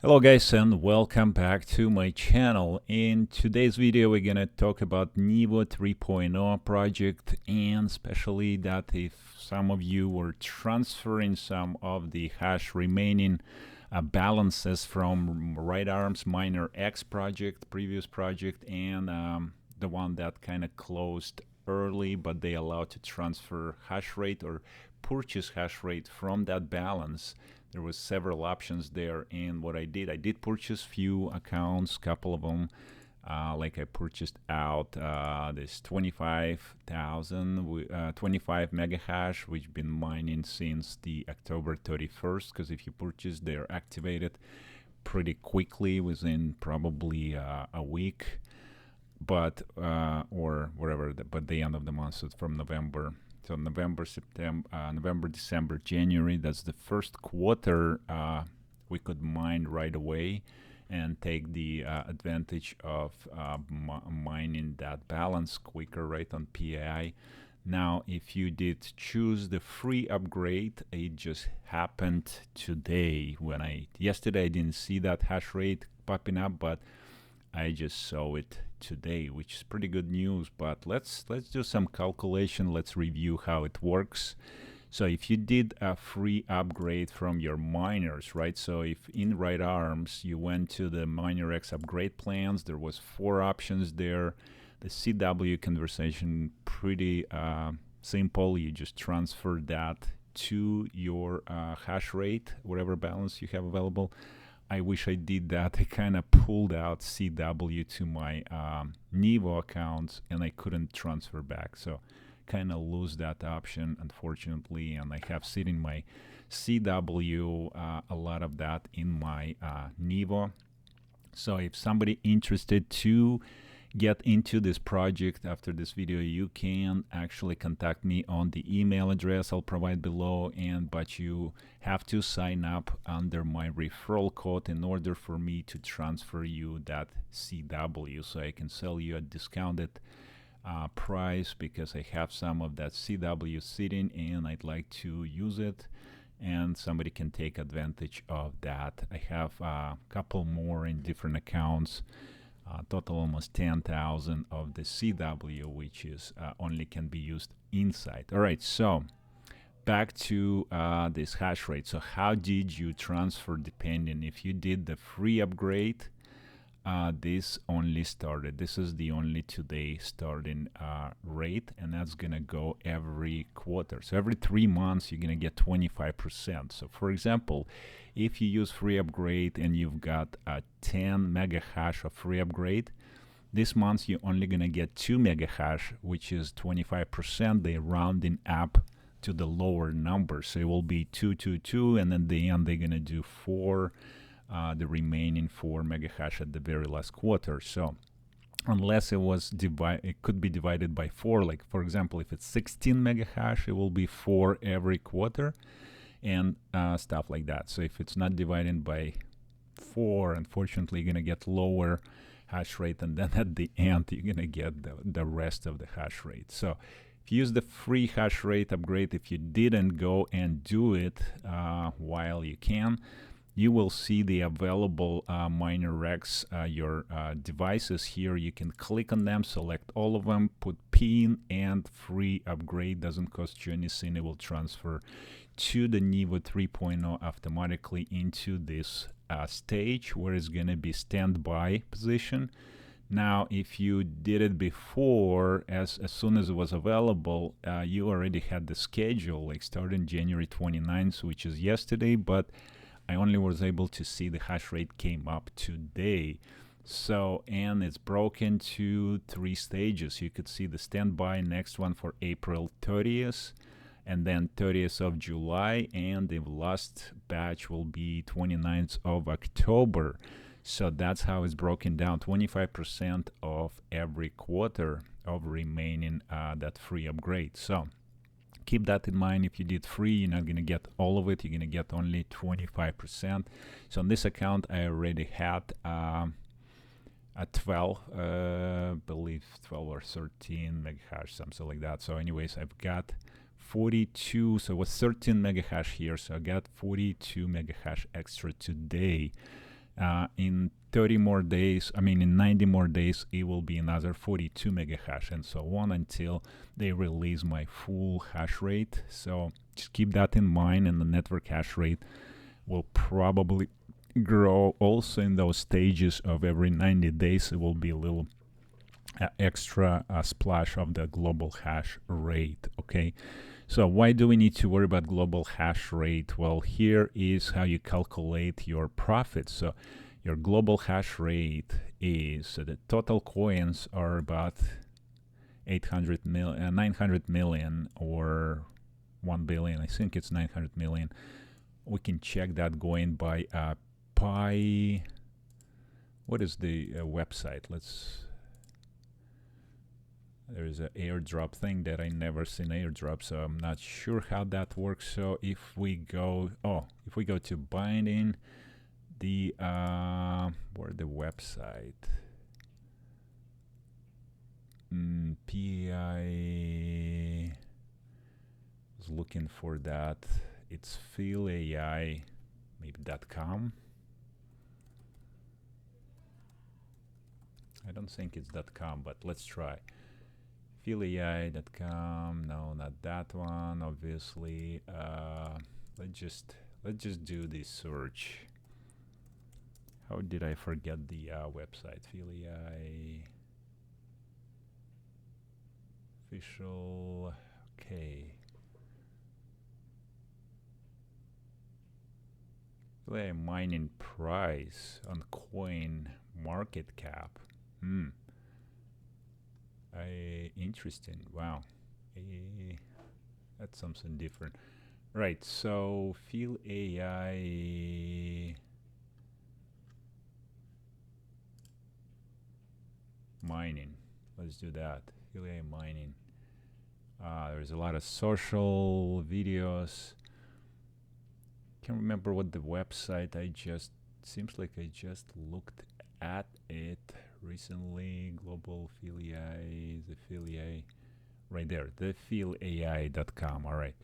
Hello guys and welcome back to my channel. In today's video we're gonna talk about NEVO 3.0 project, and especially that if some of you were transferring some of the hash remaining balances from Right Arm's MinerX project, previous project, and the one that kind of closed early, but they allowed to transfer hash rate or purchase hash rate from that balance. There was several options there, and what I did purchase few accounts, couple of them. Like I purchased out this 25 mega hash, which been mining since the October 31st. Because if you purchase, they're activated pretty quickly within probably a week, but or whatever. But the end of the month, so from November. So November, December, January, that's the first quarter we could mine right away and take the advantage of mining that balance quicker, right, on PAI. Now, if you did choose the free upgrade, it just happened today. Yesterday I didn't see that hash rate popping up, but I just saw it today, which is pretty good news. But let's do some calculation. Let's review how it works. So if you did a free upgrade from your miners, right? So if in Right Arms you went to the MinerX upgrade plans, there was 4 options there. The CW conversation, pretty simple. You just transfer that to your hash rate, whatever balance you have available. I wish I did that. I kind of pulled out CW to my NEVO account and I couldn't transfer back. So kind of lose that option, unfortunately. And I have sitting my CW, a lot of that in my NEVO. So if somebody interested to get into this project after this video, you can actually contact me on the email address I'll provide below, but you have to sign up under my referral code in order for me to transfer you that CW, so I can sell you at discounted price, because I have some of that CW sitting and I'd like to use it, and somebody can take advantage of that. I have a couple more in different accounts. Total almost 10,000 of the CW, which is only can be used inside. All right, so back to this hash rate. So how did you transfer? Depending if you did the free upgrade, this only started. This is the only today starting rate, and that's gonna go every quarter. So every 3 months you're gonna get 25%. So for example, if you use free upgrade and you've got a 10 mega hash of free upgrade, this month you're only gonna get 2 mega hash, which is 25%. They're rounding up to the lower number, so it will be 222, and then at the end they're gonna do 4. The remaining 4 mega hash at the very last quarter. So unless it was it could be divided by 4. Like for example, if it's 16 mega hash, it will be 4 every quarter, and stuff like that. So if it's not divided by 4, unfortunately you're gonna get lower hash rate, and then at the end you're gonna get the rest of the hash rate. So if you use the free hash rate upgrade, if you didn't go and do it while you can, you will see the available MinerX, your devices here. You can click on them, select all of them, put PIN, and free upgrade. Doesn't cost you anything. It will transfer to the NEVO 3.0 automatically into this stage where it's going to be standby position. Now, if you did it before, as soon as it was available, you already had the schedule, like starting January 29th, which is yesterday, but I only was able to see the hash rate came up today. So, and it's broken to 3 stages. You could see the standby, next one for April 30th, and then 30th of July, and the last batch will be 29th of October. So that's how it's broken down. 25% of every quarter of remaining that free upgrade. So keep that in mind. If you did free, you're not going to get all of it. You're going to get only 25%. So on this account, I already had a 12, believe 12 or 13 mega hash, something like that. So anyways, I've got 42. So it was 13 mega hash here. So I got 42 mega hash extra today. In 30 more days, in 90 more days, it will be another 42 mega hash, and so on until they release my full hash rate. So just keep that in mind, and the network hash rate will probably grow also in those stages of every 90 days. It will be a little extra splash of the global hash rate. Okay, so why do we need to worry about global hash rate? Well, here is how you calculate your profits. So your global hash rate is the total coins are about 900 million or 1 billion. I think it's 900 million. We can check that going by PAI. What is the website? There is an airdrop thing that I never seen airdrop, so I'm not sure how that works. So if we go to binding, the where the website PAI was looking for that. It's Phil AI, maybe .com. I don't think it's .com, but let's try. PhilAI.com. No, not that one. Obviously, let's just do the search. How did I forget the website? PhilAI official. Okay. PhilAI mining price on coin market cap. Interesting. Wow. That's something different. Right, so Phil AI mining. Let's do that. Phil AI mining. There's a lot of social videos. Can't remember what the website seems like I just looked at it recently. Global Phil AI, the Phil AI, right there, the PhilAI.com. All right,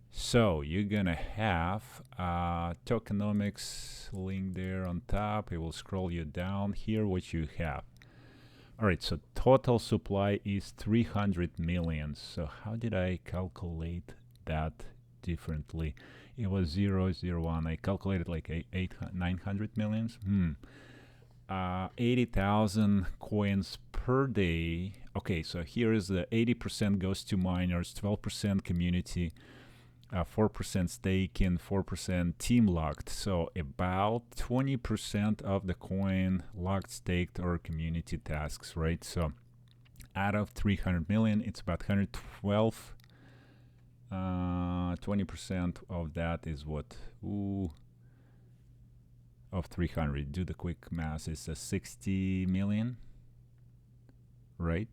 so you're gonna have tokenomics link there on top. It will scroll you down here what you have. All right, so total supply is 300 million. So how did I calculate that differently? It was 001. I calculated like 900 millions. 80,000 coins per day. Okay, so here is the 80% goes to miners, 12% community, 4% staking, 4% team locked. So about 20% of the coin locked, staked, or community tasks, right? So out of 300 million, it's about 112. 20% of that is what? Of 300. Do the quick math. It's 60 million, right?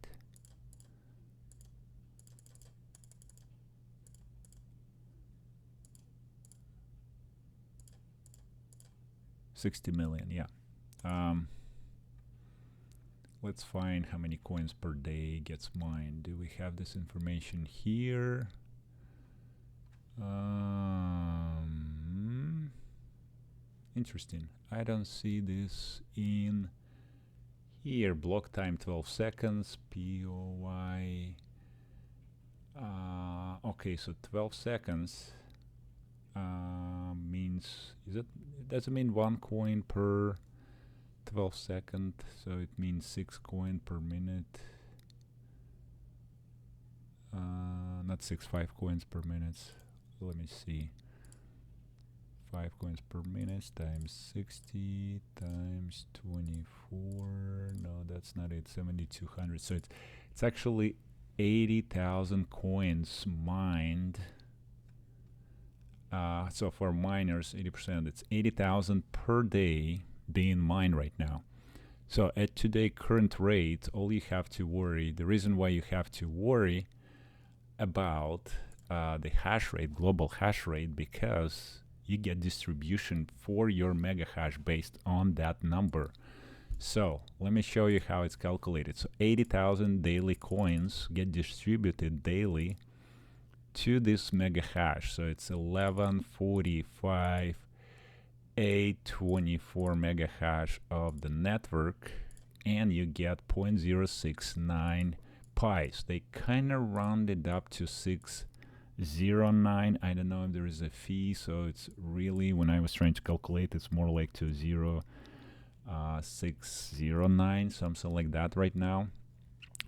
$60 million, yeah. Let's find how many coins per day gets mined. Do we have this information here? Interesting. I don't see this in here. Block time 12 seconds. POI. Okay, so 12 seconds means, it doesn't mean 1 coin per 12 seconds, so it means 6 coin per minute. Not 5 coins per minute. Let me see. 5 coins per minute times 60 times 24. No, that's not it. 7,200. So it's actually 80,000 coins mined. So for miners, 80%, it's 80,000 per day being mined right now. So at today's current rate, all you have to worry, the reason why you have to worry about the hash rate, global hash rate, because you get distribution for your mega hash based on that number. So let me show you how it's calculated. So 80,000 daily coins get distributed daily to this mega hash. So it's 1145 A24 mega hash of the network, and you get 0.069 pies. They kind of rounded up to 609. I don't know if there is a fee, so it's really, when I was trying to calculate, it's more like to 0.609, something like that right now,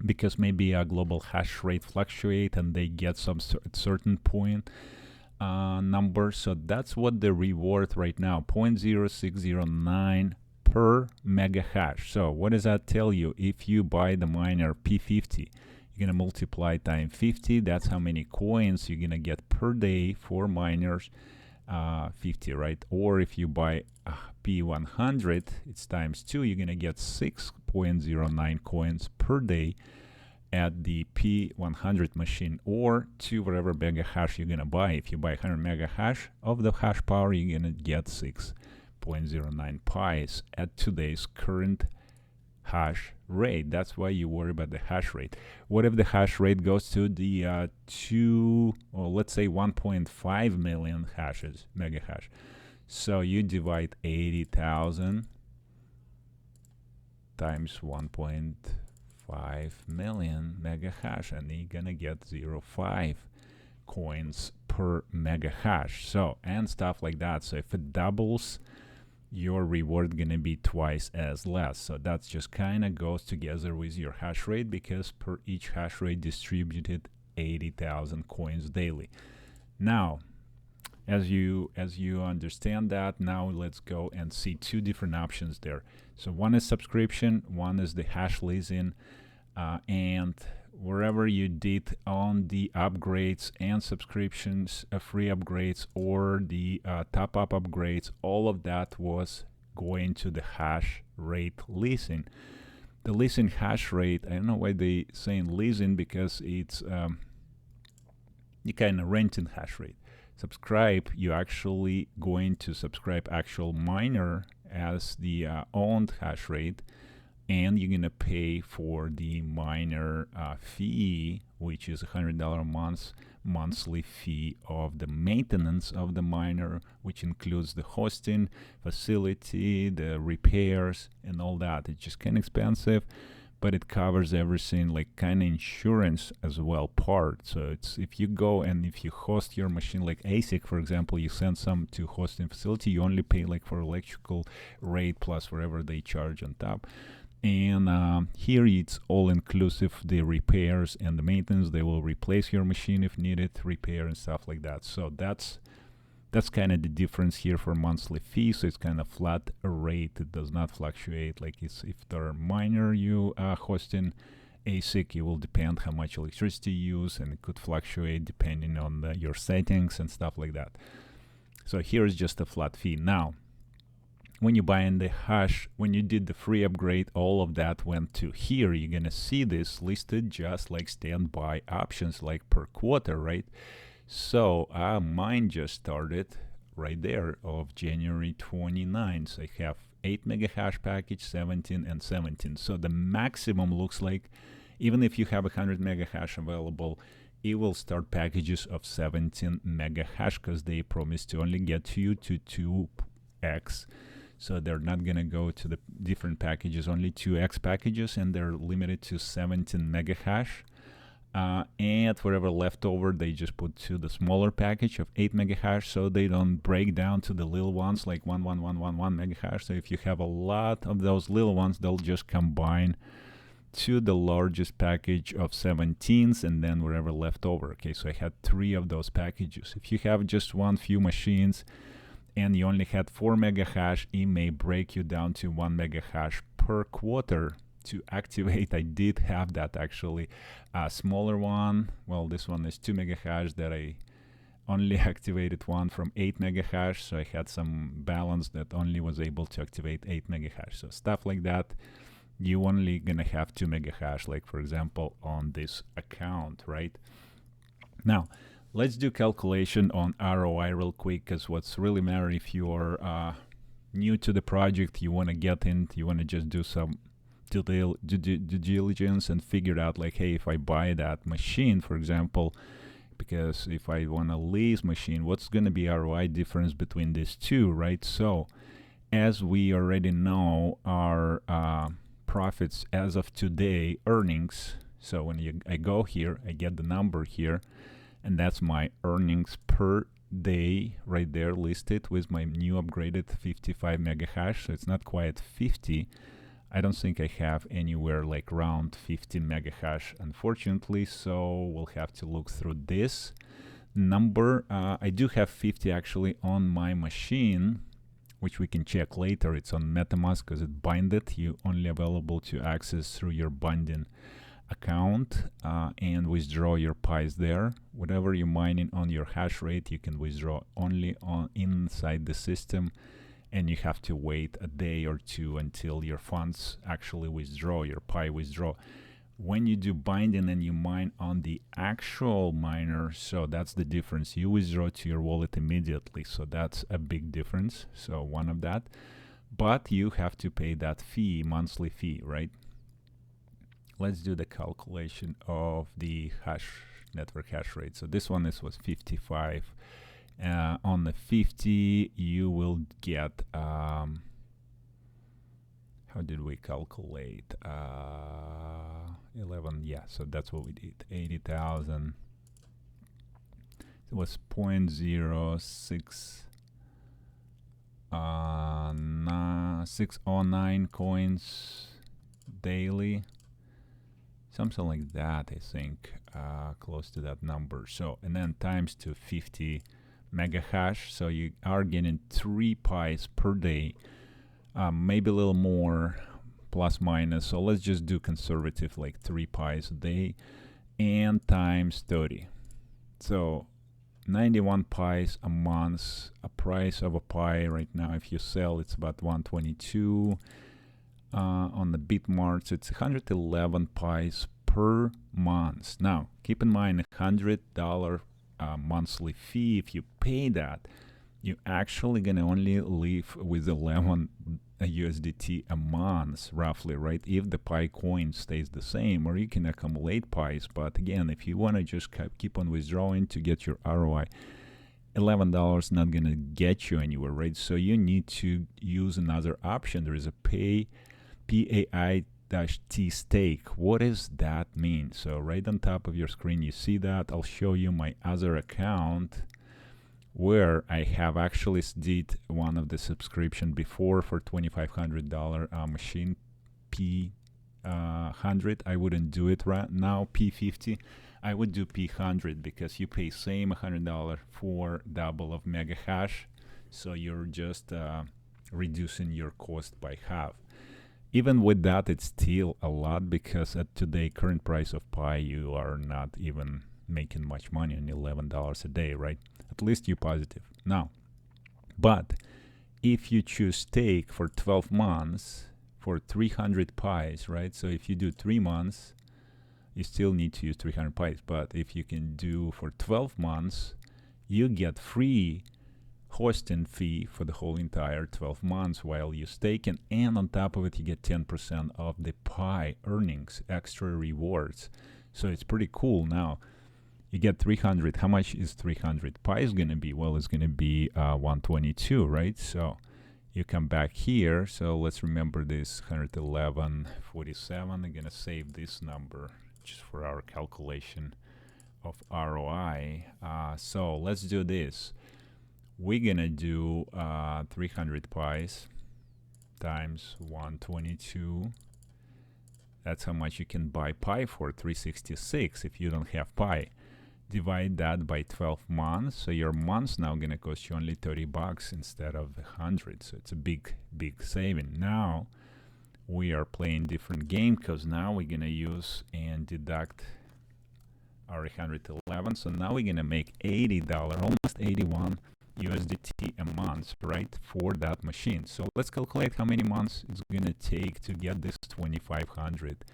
because maybe a global hash rate fluctuate and they get some certain point number. So that's what the reward right now, 0.0609 per mega hash. So what does that tell you? If you buy the miner P50, you're gonna multiply time 50. That's how many coins you're gonna get per day for miners, 50, right? Or if you buy P100, it's times 2, you're gonna get 6.09 coins per day at the P100 machine, or to whatever mega hash you're gonna buy. If you buy 100 mega hash of the hash power, you're gonna get 6.09 pies at today's current hash rate. That's why you worry about the hash rate. What if the hash rate goes to the or let's say 1.5 million hashes, mega hash? So you divide 80,000 times 1.5 million mega hash, and you're gonna get 0.5 coins per mega hash. So, and stuff like that. So if it doubles, your reward gonna be twice as less. So that's just kind of goes together with your hash rate, because per each hash rate distributed 80,000 coins daily. Now, as you understand that, now let's go and see two different options there. So one is subscription, one is the hash leasing, and wherever you did on the upgrades and subscriptions, free upgrades or the top-up upgrades, all of that was going to the hash rate leasing. The leasing hash rate, I don't know why they saying leasing, because it's you kind of renting hash rate. Subscribe, you actually going to subscribe actual miner as the owned hash rate, and you're gonna pay for the miner fee, which is $100 monthly fee of the maintenance of the miner, which includes the hosting facility, the repairs, and all that. It's just kind of expensive, but it covers everything, like kind of insurance as well part. So it's, if you go and if you host your machine like ASIC, for example, you send some to hosting facility, you only pay like for electrical rate plus whatever they charge on top. And here it's all inclusive, the repairs and the maintenance. They will replace your machine if needed, repair and stuff like that. So that's kind of the difference here for monthly fee. So it's kind of flat rate. It does not fluctuate. Like it's, if they're miner you hosting ASIC, it will depend how much electricity you use, and it could fluctuate depending on your settings and stuff like that. So here is just a flat fee. Now, when you buy in the hash, when you did the free upgrade, all of that went to here. You're gonna see this listed just like standby options, like per quarter, right? So mine just started right there of January 29th. So I have 8 mega hash package, 17 and 17. So the maximum looks like, even if you have 100 mega hash available, it will start packages of 17 mega hash, because they promise to only get to you to 2x. So they're not gonna go to the different packages, only 2x packages, and they're limited to 17 mega hash. And whatever leftover, they just put to the smaller package of 8 mega hash, so they don't break down to the little ones like 11111 mega hash. So if you have a lot of those little ones, they'll just combine to the largest package of 17s, and then whatever left over. Okay, so I had 3 of those packages. If you have just few machines and you only had 4 mega hash, it may break you down to 1 mega hash per quarter to activate. I did have that actually, a smaller one. Well, this one is 2 mega hash that I only activated one from 8 mega hash. So I had some balance that only was able to activate 8 mega hash. So stuff like that, you only gonna have 2 mega hash, like for example on this account, right? Now, let's do calculation on ROI real quick, because what's really matter, if you're new to the project, you want to get in, you want to just do some due diligence and figure out like, hey, if I buy that machine, for example, because if I want to lease machine, what's going to be ROI difference between these two, right? So as we already know, our profits as of today, earnings. So when I go here, I get the number here, and that's my earnings per day right there listed with my new upgraded 55 mega hash. So it's not quite 50. I don't think I have anywhere like around 50 mega hash, unfortunately. So we'll have to look through this number. I do have 50 actually on my machine, which we can check later. It's on MetaMask because it's binded. You only available to access through your binding account and withdraw your pies there. Whatever you're mining on your hash rate, you can withdraw only on inside the system, and you have to wait a day or two until your funds actually withdraw, your pie withdraw. When you do binding and you mine on the actual miner, so that's the difference. You withdraw to your wallet immediately, so that's a big difference. So one of that, but you have to pay that fee, monthly fee, right? Let's do the calculation of the network hash rate. So this one was 55. On the 50, you will get, how did we calculate? 11, yeah, so that's what we did, 80,000. It was 0.06 609 coins daily. Something like that, I think, close to that number. So, and then times to 50 mega hash. So you are getting 3 pies per day, maybe a little more, plus minus. So let's just do conservative, like 3 pies a day, and times 30. So 91 pies a month. A price of a pie right now, if you sell, it's about 122. On the Bitmarts, it's 111 pies per month. Now, keep in mind, $100 monthly fee. If you pay that, you're actually going to only live with 11 USDT a month, roughly, right? If the Pi coin stays the same, or you can accumulate pies. But again, if you want to just keep on withdrawing to get your ROI, $11 not going to get you anywhere, right? So you need to use another option. There is a PAI-T stake. What does that mean? So right on top of your screen, you see that. I'll show you my other account where I have actually did one of the subscription before for $2,500 machine P100. I wouldn't do it right now. P50. I would do P100 because you pay same $100 for double of mega hash. So you're just reducing your cost by half. Even with that, it's still a lot because at today current price of Pi, you are not even making much money on $11 a day, right? At least you're positive. Now, but if you choose stake for 12 months for 300 pies, right? So if you do 3 months, you still need to use 300 pies. But if you can do for 12 months, you get free hosting fee for the whole entire 12 months while you staking, and on top of it you get 10% of the Pi earnings, extra rewards. So it's pretty cool. Now you get 300. How much is 300 Pi is going to be? Well, it's going to be 122, right? So you come back here. So let's remember this 111.47. I'm going to save this number just for our calculation of ROI. So let's do this. We're gonna do 300 pies times 122. That's how much you can buy Pi for, 366 if you don't have Pi. Divide that by 12 months, so your month's now gonna cost you only 30 bucks instead of 100. So it's a big saving. Now we are playing different game because now we're gonna use and deduct our 111. So now we're gonna make $80, almost 81 USDT a month, right, for that machine. So let's calculate how many months it's gonna take to get this 2,500.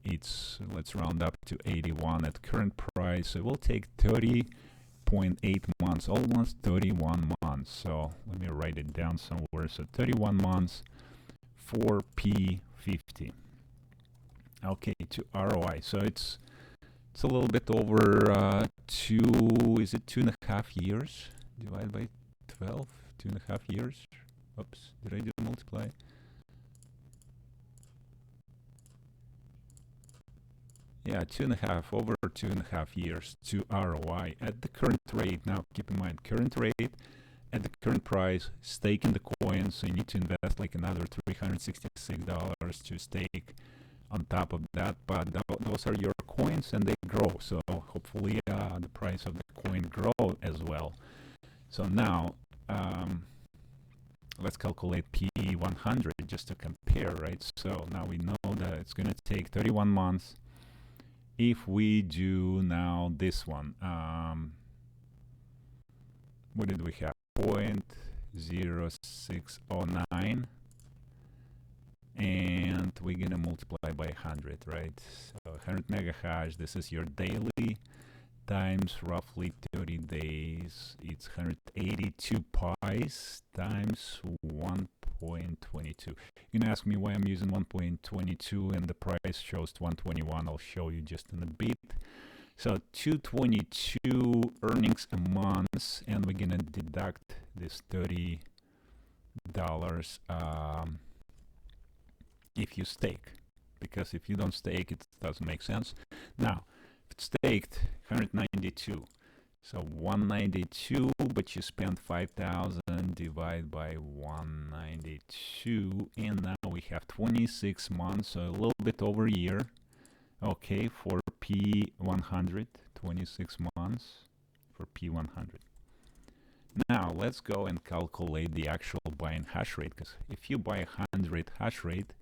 It's, let's round up to 81 at current price. It will take 30.8 months, almost 31 months. So let me write it down somewhere. So 31 months for P50. Okay, to ROI. So it's It's a little bit over is it 2.5 years? Divided by 12, 2.5 years. Oops, did I do multiply? Yeah, over 2.5 years to ROI at the current rate. Now, keep in mind, current rate at the current price, stake in the coin. So you need to invest like another $366 to stake on top of that. But those are your coins and they grow. So hopefully the price of the coin grow as well. So now let's calculate P100 just to compare, right? So now we know that it's going to take 31 months. If we do now this one, what did we have? 0.0609, and we're gonna multiply by 100, right? So 100 mega hash, this is your daily, times roughly 30 days, it's 182 pies times 1.22. You're gonna ask me why I'm using 1.22 and the price shows 121. I'll show you just in a bit. So 222 earnings a month, and we're gonna deduct this $30 if you stake, because if you don't stake, it doesn't make sense. Now, if it's staked, 192. So 192, but you spent 5,000 divided by 192, and now we have 26 months, so a little bit over a year. Okay, for P100, 26 months for P100. Now let's go and calculate the actual buying hash rate, because if you buy 100 hash rate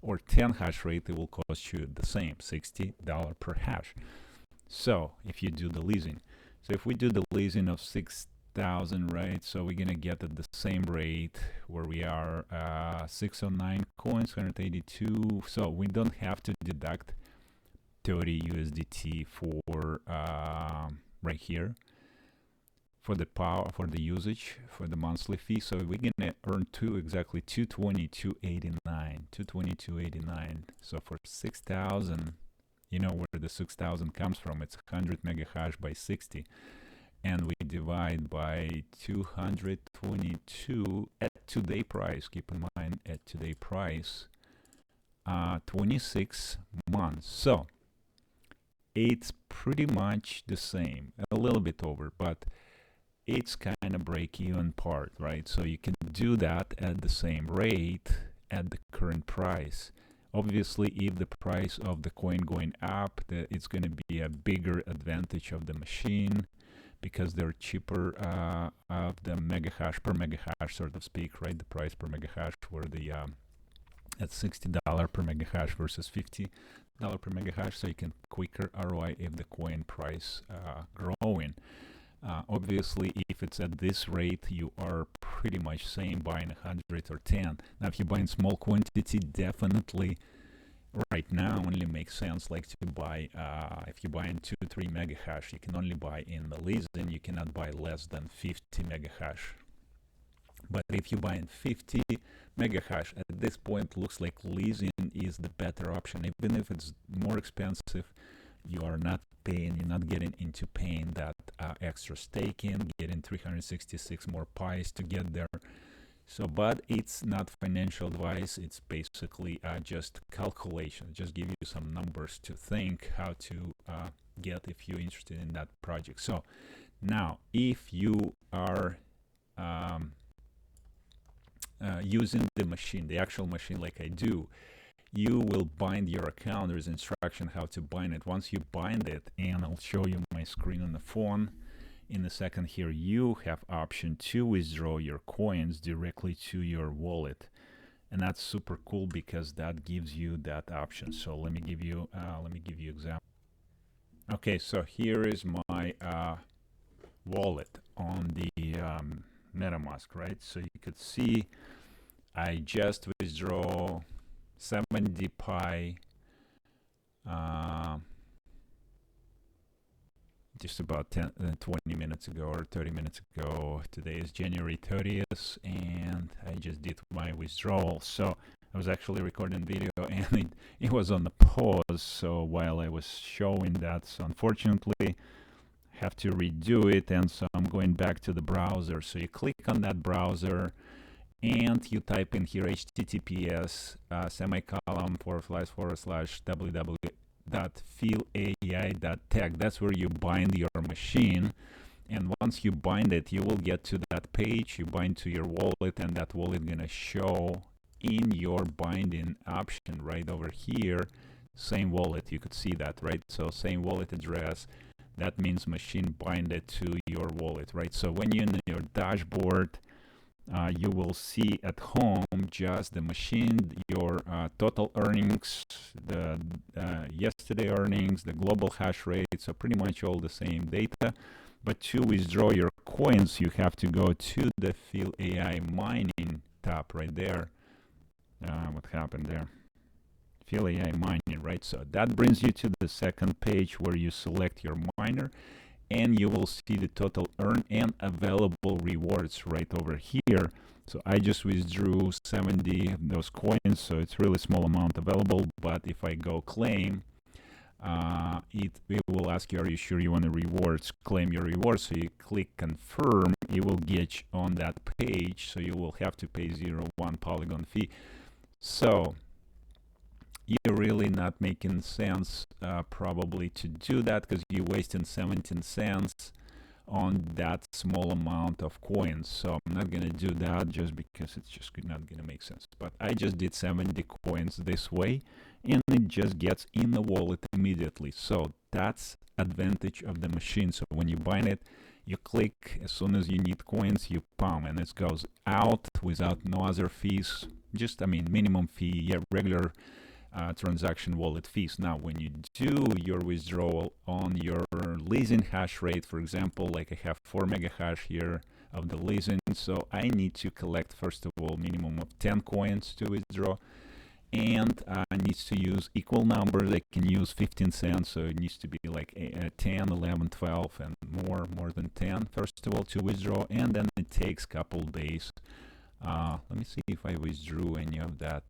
or 10 hash rate, it will cost you the same, $60 per hash. So if you do the leasing, so if we do the leasing of 6,000, right, so we're gonna get at the same rate where we are, 609 coins, 182. So we don't have to deduct 30 USDT for right here for the power, for the usage, for the monthly fee. So we're gonna earn exactly 222.89. So for 6,000, you know where the 6,000 comes from, it's 100 mega hash by 60, and we divide by 222 at today price. Keep in mind, at today price, 26 months. So it's pretty much the same, a little bit over, but it's kind of break-even part, right? So you can do that at the same rate at the current price. Obviously, if the price of the coin going up, it's going to be a bigger advantage of the machine, because they're cheaper of the mega hash per mega hash, so to speak, right? The price per mega hash were the at $60 per mega hash versus $50 per mega hash, so you can quicker ROI if the coin price growing. Obviously, if it's at this rate, you are pretty much saying buying 100 or 10. Now, if you buy in small quantity, definitely right now only makes sense like to buy, if you buy in 2-3 mega hash, you can only buy in the leasing, you cannot buy less than 50 mega hash. But if you buy in 50 mega hash, at this point looks like leasing is the better option. Even if it's more expensive, you are not paying, you're not getting into paying that extra staking, getting 366 more pies to get there. So, but it's not financial advice, it's basically just calculation, just give you some numbers to think how to get if you're interested in that project. So now, if you are using the machine, the actual machine like I do, you will bind your account. There's instruction how to bind it. Once you bind it, and I'll show you my screen on the phone in a second here, you have option to withdraw your coins directly to your wallet, and that's super cool because that gives you that option. So let me give you example. Okay, so here is my wallet on the MetaMask, right? So you could see I just withdraw 70 Pi just about 20 minutes ago or 30 minutes ago. Today is January 30th, and I just did my withdrawal. So I was actually recording video and it was on the pause. So while I was showing that, so unfortunately, have to redo it. And so I'm going back to the browser. So you click on that browser and you type in here https semicolon / www.philai.tech. That's where you bind your machine. And once you bind it, you will get to that page. You bind to your wallet, and that wallet gonna show in your binding option right over here. Same wallet, you could see that, right? So same wallet address. That means machine binded to your wallet, right? So when you're in your dashboard, you will see at home just the machine, your total earnings, the yesterday earnings, the global hash rate, so pretty much all the same data. But to withdraw your coins, you have to go to the Phil AI mining tab right there. What happened there? Phil AI mining, right? So that brings you to the second page where you select your miner, and you will see the total earn and available rewards right over here. So I just withdrew 70 of those coins, so it's really small amount available. But if I go claim, it will ask you, are you sure you want the rewards? Claim your rewards. So you click confirm, it will get you on that page. So you will have to pay 0.1 Polygon fee. So you're really not making sense probably to do that, because you're wasting 17 cents on that small amount of coins. So I'm not gonna do that just because it's just not gonna make sense. But I just did 70 coins this way, and it just gets in the wallet immediately. So that's advantage of the machine. So when you bind it, you click, as soon as you need coins, you pump, and it goes out without no other fees. Just, I mean, minimum fee, yeah, regular transaction wallet fees. Now, when you do your withdrawal on your leasing hash rate, for example, like I have 4 mega hash here of the leasing, so I need to collect, first of all, minimum of 10 coins to withdraw, and I need to use equal numbers. I can use 15 cents, so it needs to be like 10, 11, 12, and more than 10, first of all, to withdraw, and then it takes a couple days. Let me see if I withdrew any of that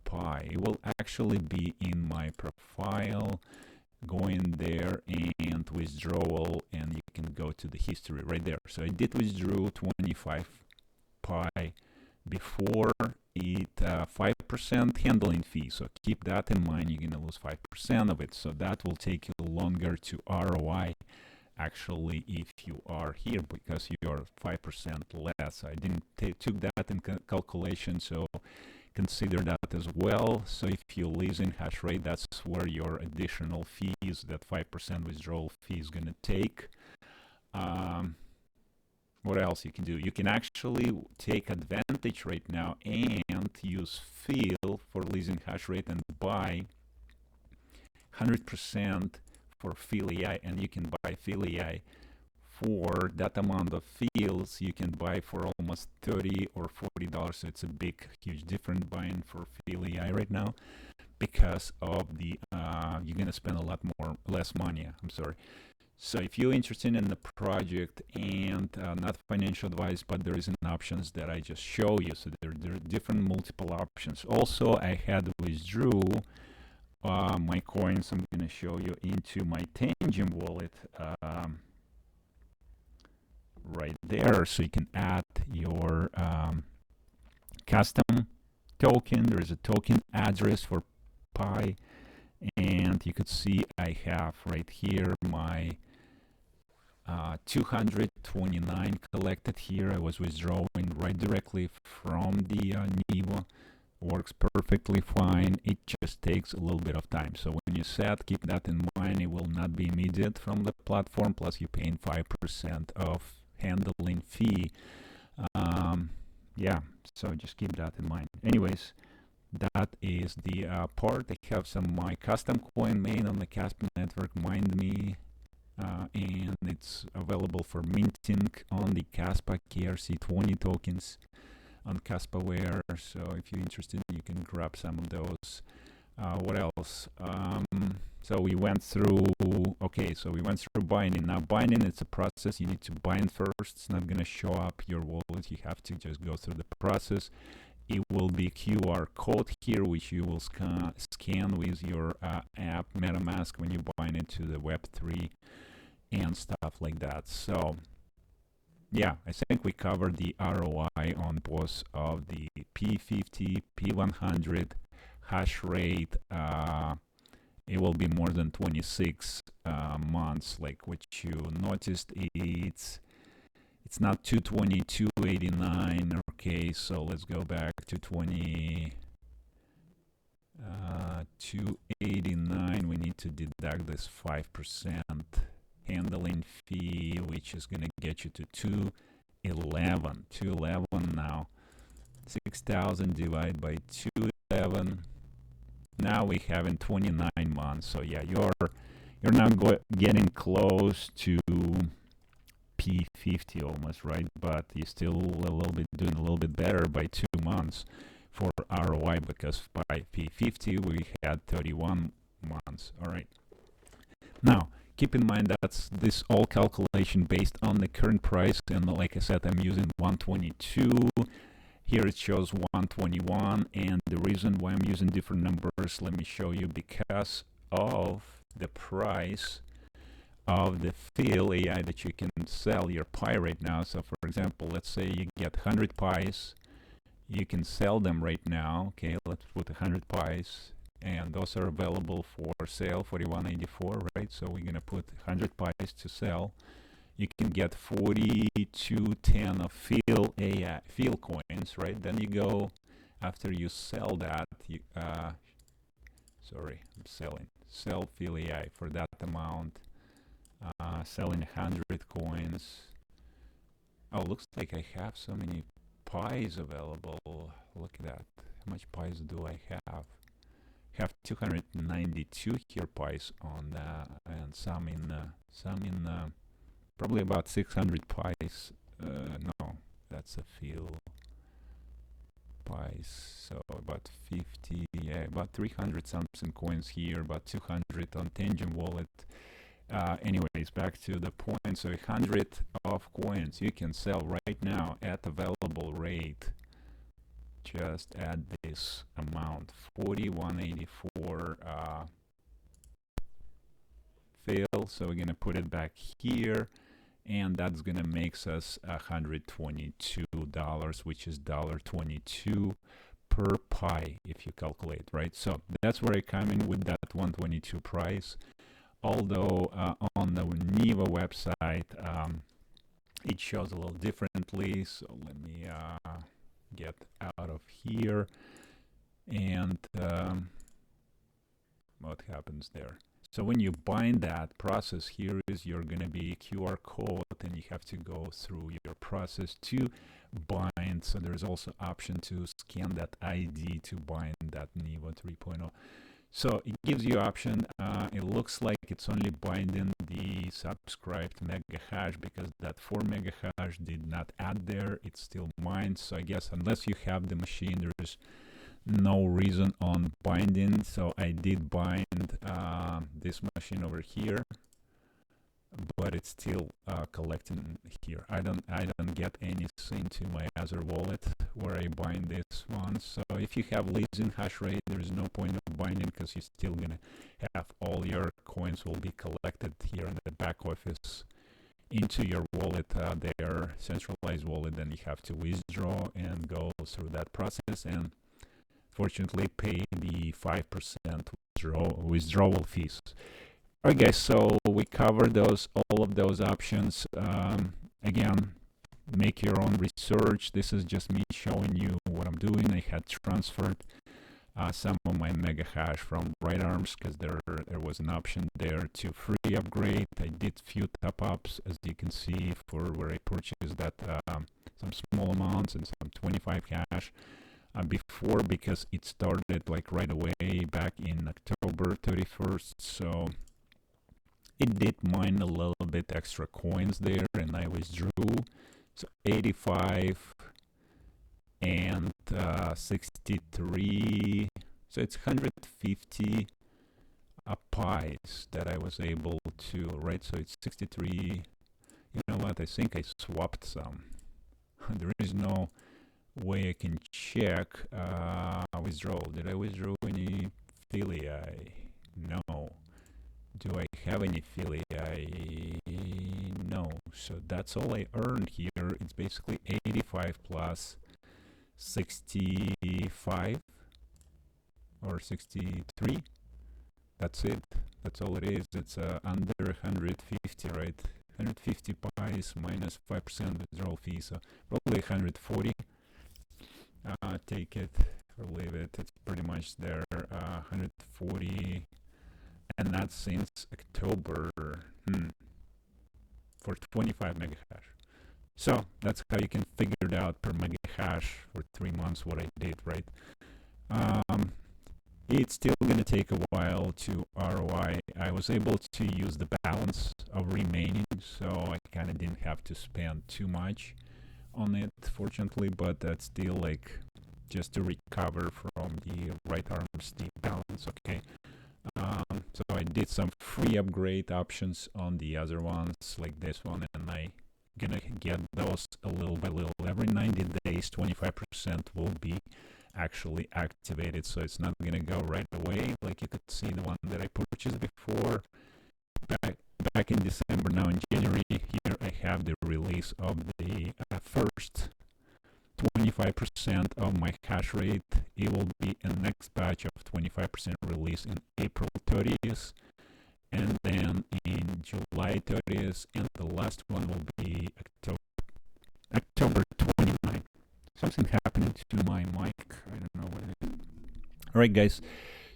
PAI. It will actually be in my profile. Go in there and withdrawal, and you can go to the history right there. So I did withdraw 25 PAI before it 5% handling fee. So keep that in mind. You're gonna lose 5% of it. So that will take you longer to ROI. Actually, if you are here, because you're 5% less. I didn't took that in calculation, so consider that as well. So if you're leasing hash rate, that's where your additional fees, that 5% withdrawal fee, is going to take. What else you can do? You can actually take advantage right now and use Phil for leasing hash rate and buy 100% for Phil AI, and you can buy Phil AI for that amount of fields. You can buy for almost $30 or $40. So it's a big, huge difference buying for Phil AI right now, because of the you're gonna spend a lot less money. I'm sorry. So if you're interested in the project, and not financial advice, but there is an options that I just show you. So there are different multiple options. Also, I had withdrew my coins. I'm going to show you into my Tangent wallet right there. So you can add your custom token. There is a token address for PAI, and you could see I have right here my 229 collected here. I was withdrawing right directly from the NEVO. Works perfectly fine. It just takes a little bit of time. So when you set, keep that in mind. It will not be immediate from the platform. Plus, you're paying 5% of handling fee. Yeah, so just keep that in mind. Anyways, that is the part. I have some my custom coin made on the Casper network, MindMe, and it's available for minting on the Casper KRC20 tokens on Caspaware. So if you're interested, you can grab some of those. What else? So we went through, okay, so we went through binding. Now binding, it's a process. You need to bind first. It's not going to show up your wallet. You have to just go through the process. it will be QR code here, which you will scan with your app MetaMask when you bind it to the Web3 and stuff like that. So yeah, I think we covered the ROI on both of the P50, P100, hash rate. It will be more than 26 months, like what you noticed. It's not 220, 289. Okay, so let's go back to 289. We need to deduct this 5% handling fee, which is going to get you to 211. 211 now. 6,000 divided by 211. Now we have in 29 months. So yeah, you're now getting close to P50 almost, right? But you're still doing a little bit better by 2 months for ROI, because by P50 we had 31 months. All right. Now keep in mind that's this all calculation based on the current price, and like I said, I'm using 122. Here it shows 121, and the reason why I'm using different numbers, let me show you, because of the price of the Phil AI that you can sell your PAI right now. So for example, let's say you get 100 PAIs, you can sell them right now. Okay, let's put 100 PAIs, and those are available for sale, 41.84, right? So we're gonna put 100 PAIs to sell. You can get 4210 of Phil AI, Phil coins, right? Then you go, after you sell that, you, sell Phil AI for that amount, selling 100 coins. Oh, looks like I have so many PAIs available. Look at that. How much PAIs do I have? I have 292 here PAIs on and some in probably about 600 PAIs. No, that's a Phil PAIs. So about 50, yeah, about 300 something coins here, about 200 on Tengen wallet. Anyways, back to the point. So 100 of coins you can sell right now at available rate. Just add this amount, 4184 Phil. So we're gonna put it back here, and that's gonna makes us $122, which is $1.22 per PAI if you calculate, right? So that's where I come in with that 122 price. Although on the NEVO website it shows a little differently. So let me get out of here, and what happens there. So when you bind that process, here is you're going to be QR code, and you have to go through your process to bind. So there's also option to scan that ID to bind that NEVO 3.0. So it gives you option. It looks like it's only binding the subscribed mega hash, because that 4 mega hash did not add there. It's still mined. So I guess unless you have the machine, there's no reason on binding. So I did bind this machine over here, but it's still collecting here. I don't get anything to my other wallet where I bind this one. So if you have leasing hash rate, there is no point of binding, because you're still gonna have all your coins will be collected here in the back office into your wallet, their centralized wallet. Then you have to withdraw and go through that process, and fortunately pay the 5% withdrawal fees. Alright guys, so we covered all of those options. Again, make your own research. This is just me showing you what I'm doing. I had transferred some of my mega hash from Right Arms, because there was an option there to free upgrade. I did few top ups, as you can see, for where I purchased that some small amounts and some 25 hash before, because it started like right away back in October 31st. So it did mine a little bit extra coins there, and I withdrew. So 85 and 63. So it's 150 PAIs that I was able to, right? So it's 63. You know what? I think I swapped some. There is no way I can check withdrawal. Did I withdraw any Phil AI? No. Do I have any Phil AI? No. So that's all I earned here. It's basically 85 plus 65 or 63. That's it. That's all it is. It's under 150, right? 150 pies minus 5% withdrawal fee, so probably 140. Take it or leave it. It's pretty much there. 140, and that's since October for 25 mega hash. So that's how you can figure it out per mega hash for 3 months what I did, right? It's still going to take a while to ROI. I was able to use the balance of remaining, so I kind of didn't have to spend too much on it, fortunately, but that's still like just to recover from the right arm steep balance, okay? So I did some free upgrade options on the other ones, like this one, and I gonna get those a little by little. Every 90 days, 25% will be actually activated, so it's not gonna go right away. Like you could see the one that I purchased before back in December. Now in January, here I have the release of the first 25% of my hash rate. It will be a next batch of 25% release in April 30th, and then in July 30th, and the last one will be October 29th. Something happened to my mic. I don't know what it is. All right, guys.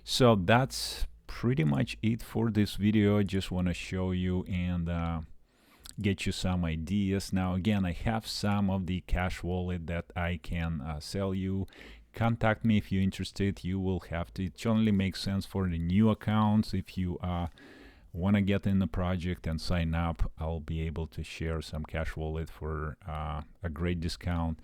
So that's pretty much it for this video. I just want to show you and get you some ideas. Now, again, I have some of the cash wallet that I can sell you. Contact me if you're interested. You will have to. It only makes sense for the new accounts. If you want to get in the project and sign up, I'll be able to share some cash wallet for a great discount.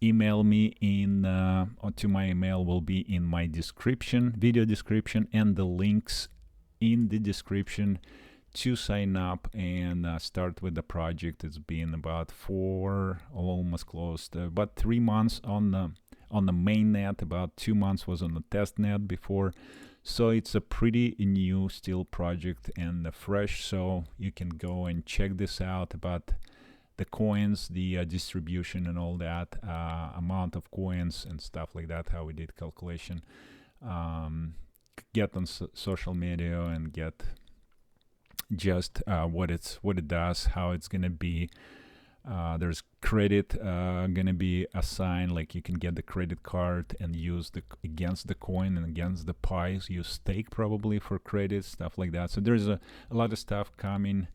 Email me to my email will be in my description, video description, and the links in the description to sign up and start with the project. It's been about almost close to about 3 months on the main net. About 2 months was on the test net before. So it's a pretty new still project and fresh. So you can go and check this out about the coins, the distribution and all that, amount of coins and stuff like that, how we did calculation. Get on social media and get just what it does, how it's gonna be. There's credit gonna be assigned, like you can get the credit card and use against the coin and against the pies. Use stake probably for credit, stuff like that. So there's a lot of stuff coming.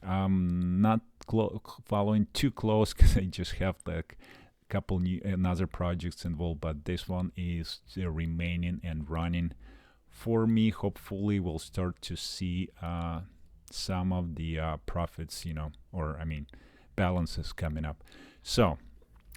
I'm not following too close because I just have like a couple new another projects involved, but this one is remaining and running for me. Hopefully we'll start to see some of the profits, or I mean balances coming up. So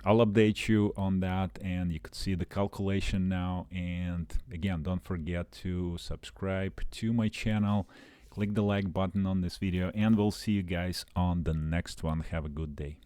I'll update you on that, and you could see the calculation now. And again, don't forget to subscribe to my channel. Click the like button on this video, and we'll see you guys on the next one. Have a good day.